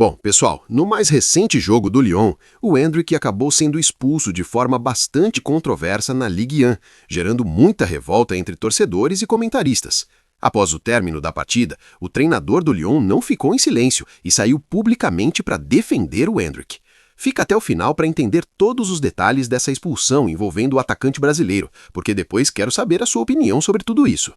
Bom, pessoal, no mais recente jogo do Lyon, o Endrick acabou sendo expulso de forma bastante controversa na Ligue 1, gerando muita revolta entre torcedores e comentaristas. Após o término da partida, o treinador do Lyon não ficou em silêncio e saiu publicamente para defender o Endrick. Fica até o final para entender todos os detalhes dessa expulsão envolvendo o atacante brasileiro, porque depois quero saber a sua opinião sobre tudo isso.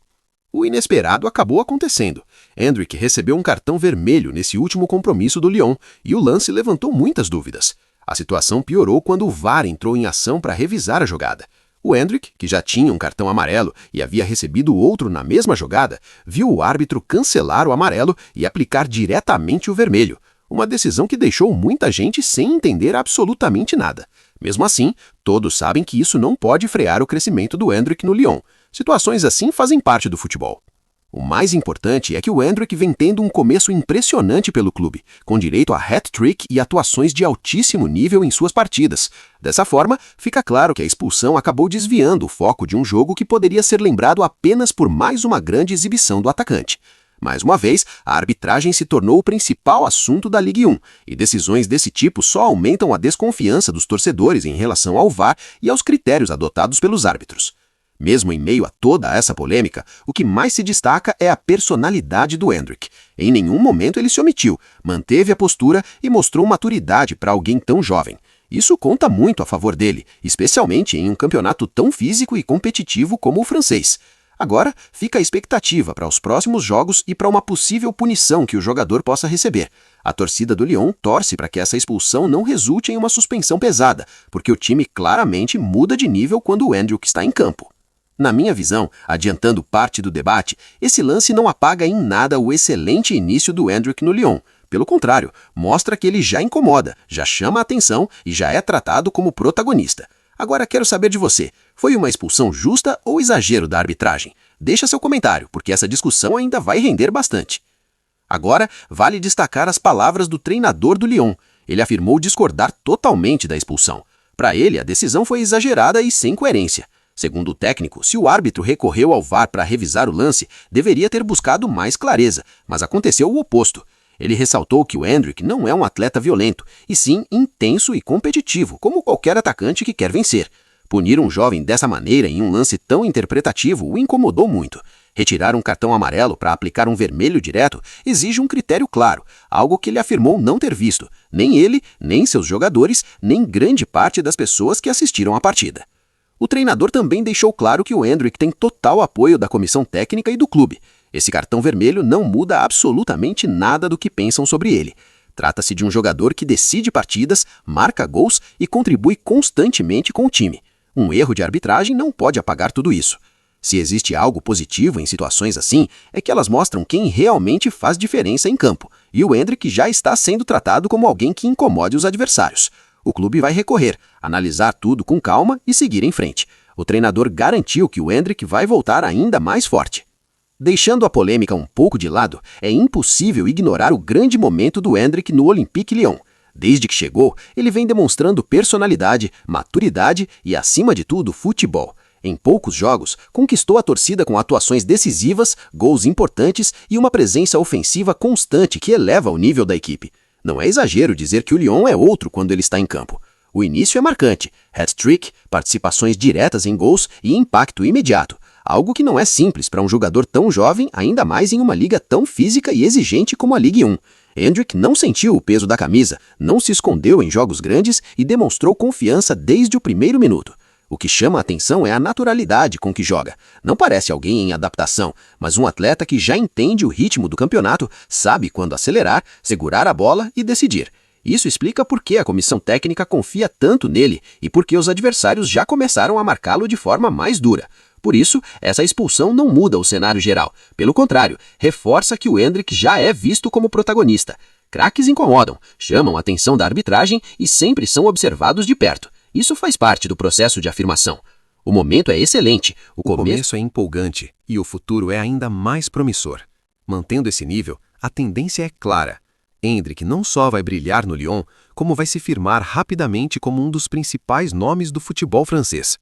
O inesperado acabou acontecendo. Endrick recebeu um cartão vermelho nesse último compromisso do Lyon e o lance levantou muitas dúvidas. A situação piorou quando o VAR entrou em ação para revisar a jogada. O Endrick, que já tinha um cartão amarelo e havia recebido outro na mesma jogada, viu o árbitro cancelar o amarelo e aplicar diretamente o vermelho. Uma decisão que deixou muita gente sem entender absolutamente nada. Mesmo assim, todos sabem que isso não pode frear o crescimento do Endrick no Lyon. Situações assim fazem parte do futebol. O mais importante é que o Endrick vem tendo um começo impressionante pelo clube, com direito a hat-trick e atuações de altíssimo nível em suas partidas. Dessa forma, fica claro que a expulsão acabou desviando o foco de um jogo que poderia ser lembrado apenas por mais uma grande exibição do atacante. Mais uma vez, a arbitragem se tornou o principal assunto da Ligue 1, e decisões desse tipo só aumentam a desconfiança dos torcedores em relação ao VAR e aos critérios adotados pelos árbitros. Mesmo em meio a toda essa polêmica, o que mais se destaca é a personalidade do Endrick. Em nenhum momento ele se omitiu, manteve a postura e mostrou maturidade para alguém tão jovem. Isso conta muito a favor dele, especialmente em um campeonato tão físico e competitivo como o francês. Agora, fica a expectativa para os próximos jogos e para uma possível punição que o jogador possa receber. A torcida do Lyon torce para que essa expulsão não resulte em uma suspensão pesada, porque o time claramente muda de nível quando o Endrick está em campo. Na minha visão, adiantando parte do debate, esse lance não apaga em nada o excelente início do Endrick no Lyon. Pelo contrário, mostra que ele já incomoda, já chama a atenção e já é tratado como protagonista. Agora quero saber de você, foi uma expulsão justa ou exagero da arbitragem? Deixa seu comentário, porque essa discussão ainda vai render bastante. Agora, vale destacar as palavras do treinador do Lyon. Ele afirmou discordar totalmente da expulsão. Para ele, a decisão foi exagerada e sem coerência. Segundo o técnico, se o árbitro recorreu ao VAR para revisar o lance, deveria ter buscado mais clareza, mas aconteceu o oposto. Ele ressaltou que o Endrick não é um atleta violento, e sim intenso e competitivo, como qualquer atacante que quer vencer. Punir um jovem dessa maneira em um lance tão interpretativo o incomodou muito. Retirar um cartão amarelo para aplicar um vermelho direto exige um critério claro, algo que ele afirmou não ter visto, nem ele, nem seus jogadores, nem grande parte das pessoas que assistiram à partida. O treinador também deixou claro que o Endrick tem total apoio da comissão técnica e do clube. Esse cartão vermelho não muda absolutamente nada do que pensam sobre ele. Trata-se de um jogador que decide partidas, marca gols e contribui constantemente com o time. Um erro de arbitragem não pode apagar tudo isso. Se existe algo positivo em situações assim, é que elas mostram quem realmente faz diferença em campo, e o Endrick já está sendo tratado como alguém que incomode os adversários. O clube vai recorrer, analisar tudo com calma e seguir em frente. O treinador garantiu que o Endrick vai voltar ainda mais forte. Deixando a polêmica um pouco de lado, é impossível ignorar o grande momento do Endrick no Olympique Lyon. Desde que chegou, ele vem demonstrando personalidade, maturidade e, acima de tudo, futebol. Em poucos jogos, conquistou a torcida com atuações decisivas, gols importantes e uma presença ofensiva constante que eleva o nível da equipe. Não é exagero dizer que o Lyon é outro quando ele está em campo. O início é marcante, hat-trick, participações diretas em gols e impacto imediato, algo que não é simples para um jogador tão jovem, ainda mais em uma liga tão física e exigente como a Ligue 1. Endrick não sentiu o peso da camisa, não se escondeu em jogos grandes e demonstrou confiança desde o primeiro minuto. O que chama a atenção é a naturalidade com que joga. Não parece alguém em adaptação, mas um atleta que já entende o ritmo do campeonato, sabe quando acelerar, segurar a bola e decidir. Isso explica por que a comissão técnica confia tanto nele e por que os adversários já começaram a marcá-lo de forma mais dura. Por isso, essa expulsão não muda o cenário geral. Pelo contrário, reforça que o Endrick já é visto como protagonista. Craques incomodam, chamam a atenção da arbitragem e sempre são observados de perto. Isso faz parte do processo de afirmação. O momento é excelente. O começo é empolgante e o futuro é ainda mais promissor. Mantendo esse nível, a tendência é clara. Endrick não só vai brilhar no Lyon, como vai se firmar rapidamente como um dos principais nomes do futebol francês.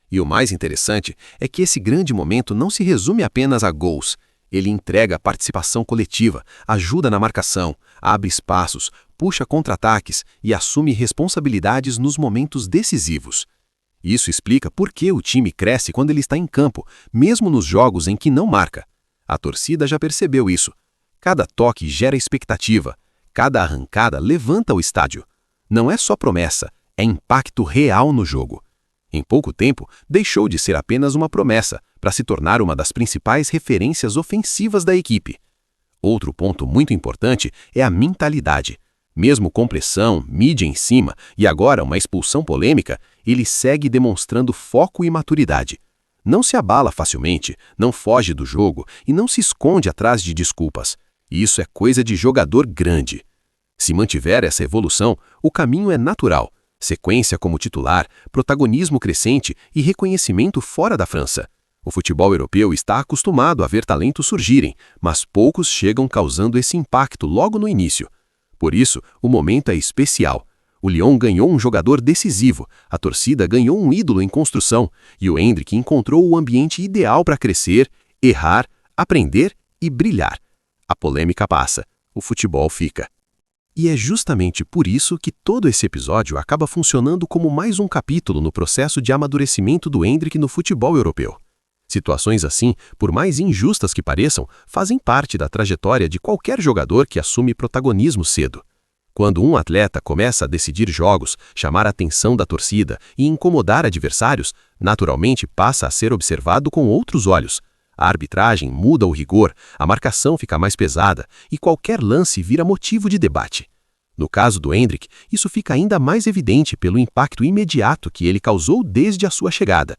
E o mais interessante é que esse grande momento não se resume apenas a gols. Ele entrega participação coletiva, ajuda na marcação, abre espaços, puxa contra-ataques e assume responsabilidades nos momentos decisivos. Isso explica por que o time cresce quando ele está em campo, mesmo nos jogos em que não marca. A torcida já percebeu isso. Cada toque gera expectativa, cada arrancada levanta o estádio. Não é só promessa, é impacto real no jogo. Em pouco tempo, deixou de ser apenas uma promessa para se tornar uma das principais referências ofensivas da equipe. Outro ponto muito importante é a mentalidade. Mesmo com pressão, mídia em cima e agora uma expulsão polêmica, ele segue demonstrando foco e maturidade. Não se abala facilmente, não foge do jogo e não se esconde atrás de desculpas. Isso é coisa de jogador grande. Se mantiver essa evolução, o caminho é natural. Sequência como titular, protagonismo crescente e reconhecimento fora da França. O futebol europeu está acostumado a ver talentos surgirem, mas poucos chegam causando esse impacto logo no início. Por isso, o momento é especial. O Lyon ganhou um jogador decisivo, a torcida ganhou um ídolo em construção e o Endrick encontrou o ambiente ideal para crescer, errar, aprender e brilhar. A polêmica passa, o futebol fica. E é justamente por isso que todo esse episódio acaba funcionando como mais um capítulo no processo de amadurecimento do Endrick no futebol europeu. Situações assim, por mais injustas que pareçam, fazem parte da trajetória de qualquer jogador que assume protagonismo cedo. Quando um atleta começa a decidir jogos, chamar a atenção da torcida e incomodar adversários, naturalmente passa a ser observado com outros olhos. A arbitragem muda o rigor, a marcação fica mais pesada e qualquer lance vira motivo de debate. No caso do Endrick, isso fica ainda mais evidente pelo impacto imediato que ele causou desde a sua chegada.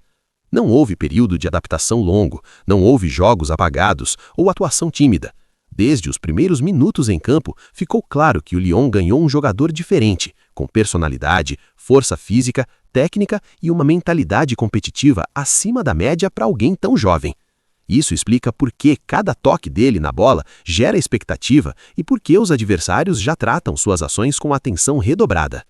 Não houve período de adaptação longo, não houve jogos apagados ou atuação tímida. Desde os primeiros minutos em campo, ficou claro que o Lyon ganhou um jogador diferente, com personalidade, força física, técnica e uma mentalidade competitiva acima da média para alguém tão jovem. Isso explica por que cada toque dele na bola gera expectativa e por que os adversários já tratam suas ações com atenção redobrada.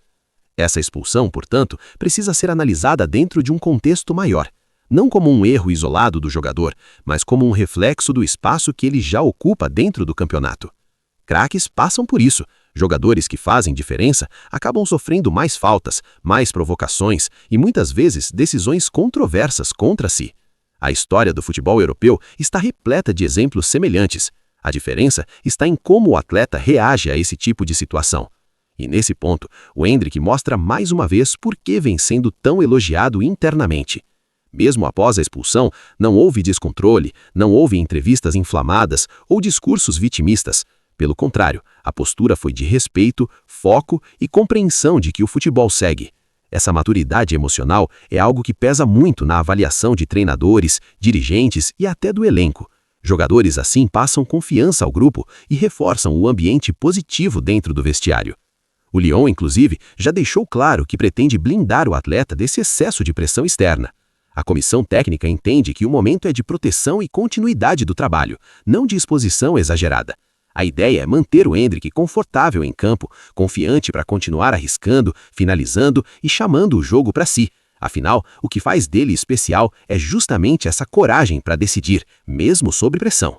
Essa expulsão, portanto, precisa ser analisada dentro de um contexto maior. Não como um erro isolado do jogador, mas como um reflexo do espaço que ele já ocupa dentro do campeonato. Craques passam por isso. Jogadores que fazem diferença acabam sofrendo mais faltas, mais provocações e muitas vezes decisões controversas contra si. A história do futebol europeu está repleta de exemplos semelhantes. A diferença está em como o atleta reage a esse tipo de situação. E nesse ponto, o Endrick mostra mais uma vez por que vem sendo tão elogiado internamente. Mesmo após a expulsão, não houve descontrole, não houve entrevistas inflamadas ou discursos vitimistas. Pelo contrário, a postura foi de respeito, foco e compreensão de que o futebol segue. Essa maturidade emocional é algo que pesa muito na avaliação de treinadores, dirigentes e até do elenco. Jogadores assim passam confiança ao grupo e reforçam o ambiente positivo dentro do vestiário. O Lyon, inclusive, já deixou claro que pretende blindar o atleta desse excesso de pressão externa. A comissão técnica entende que o momento é de proteção e continuidade do trabalho, não de exposição exagerada. A ideia é manter o Endrick confortável em campo, confiante para continuar arriscando, finalizando e chamando o jogo para si. Afinal, o que faz dele especial é justamente essa coragem para decidir, mesmo sob pressão.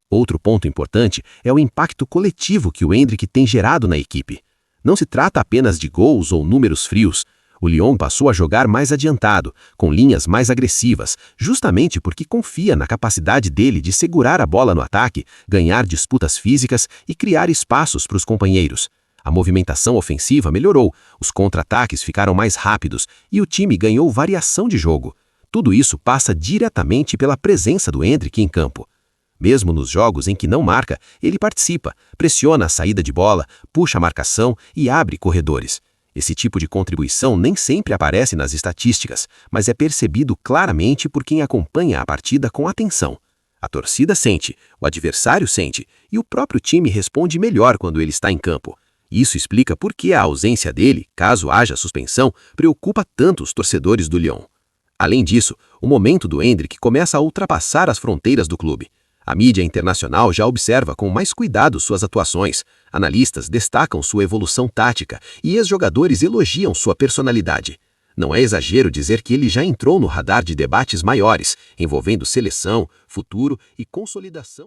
Outro ponto importante é o impacto coletivo que o Endrick tem gerado na equipe. Não se trata apenas de gols ou números frios. O Lyon passou a jogar mais adiantado, com linhas mais agressivas, justamente porque confia na capacidade dele de segurar a bola no ataque, ganhar disputas físicas e criar espaços para os companheiros. A movimentação ofensiva melhorou, os contra-ataques ficaram mais rápidos e o time ganhou variação de jogo. Tudo isso passa diretamente pela presença do Endrick em campo. Mesmo nos jogos em que não marca, ele participa, pressiona a saída de bola, puxa a marcação e abre corredores. Esse tipo de contribuição nem sempre aparece nas estatísticas, mas é percebido claramente por quem acompanha a partida com atenção. A torcida sente, o adversário sente, e o próprio time responde melhor quando ele está em campo. Isso explica por que a ausência dele, caso haja suspensão, preocupa tanto os torcedores do Lyon. Além disso, o momento do Endrick começa a ultrapassar as fronteiras do clube. A mídia internacional já observa com mais cuidado suas atuações, analistas destacam sua evolução tática e ex-jogadores elogiam sua personalidade. Não é exagero dizer que ele já entrou no radar de debates maiores, envolvendo seleção, futuro e consolidação.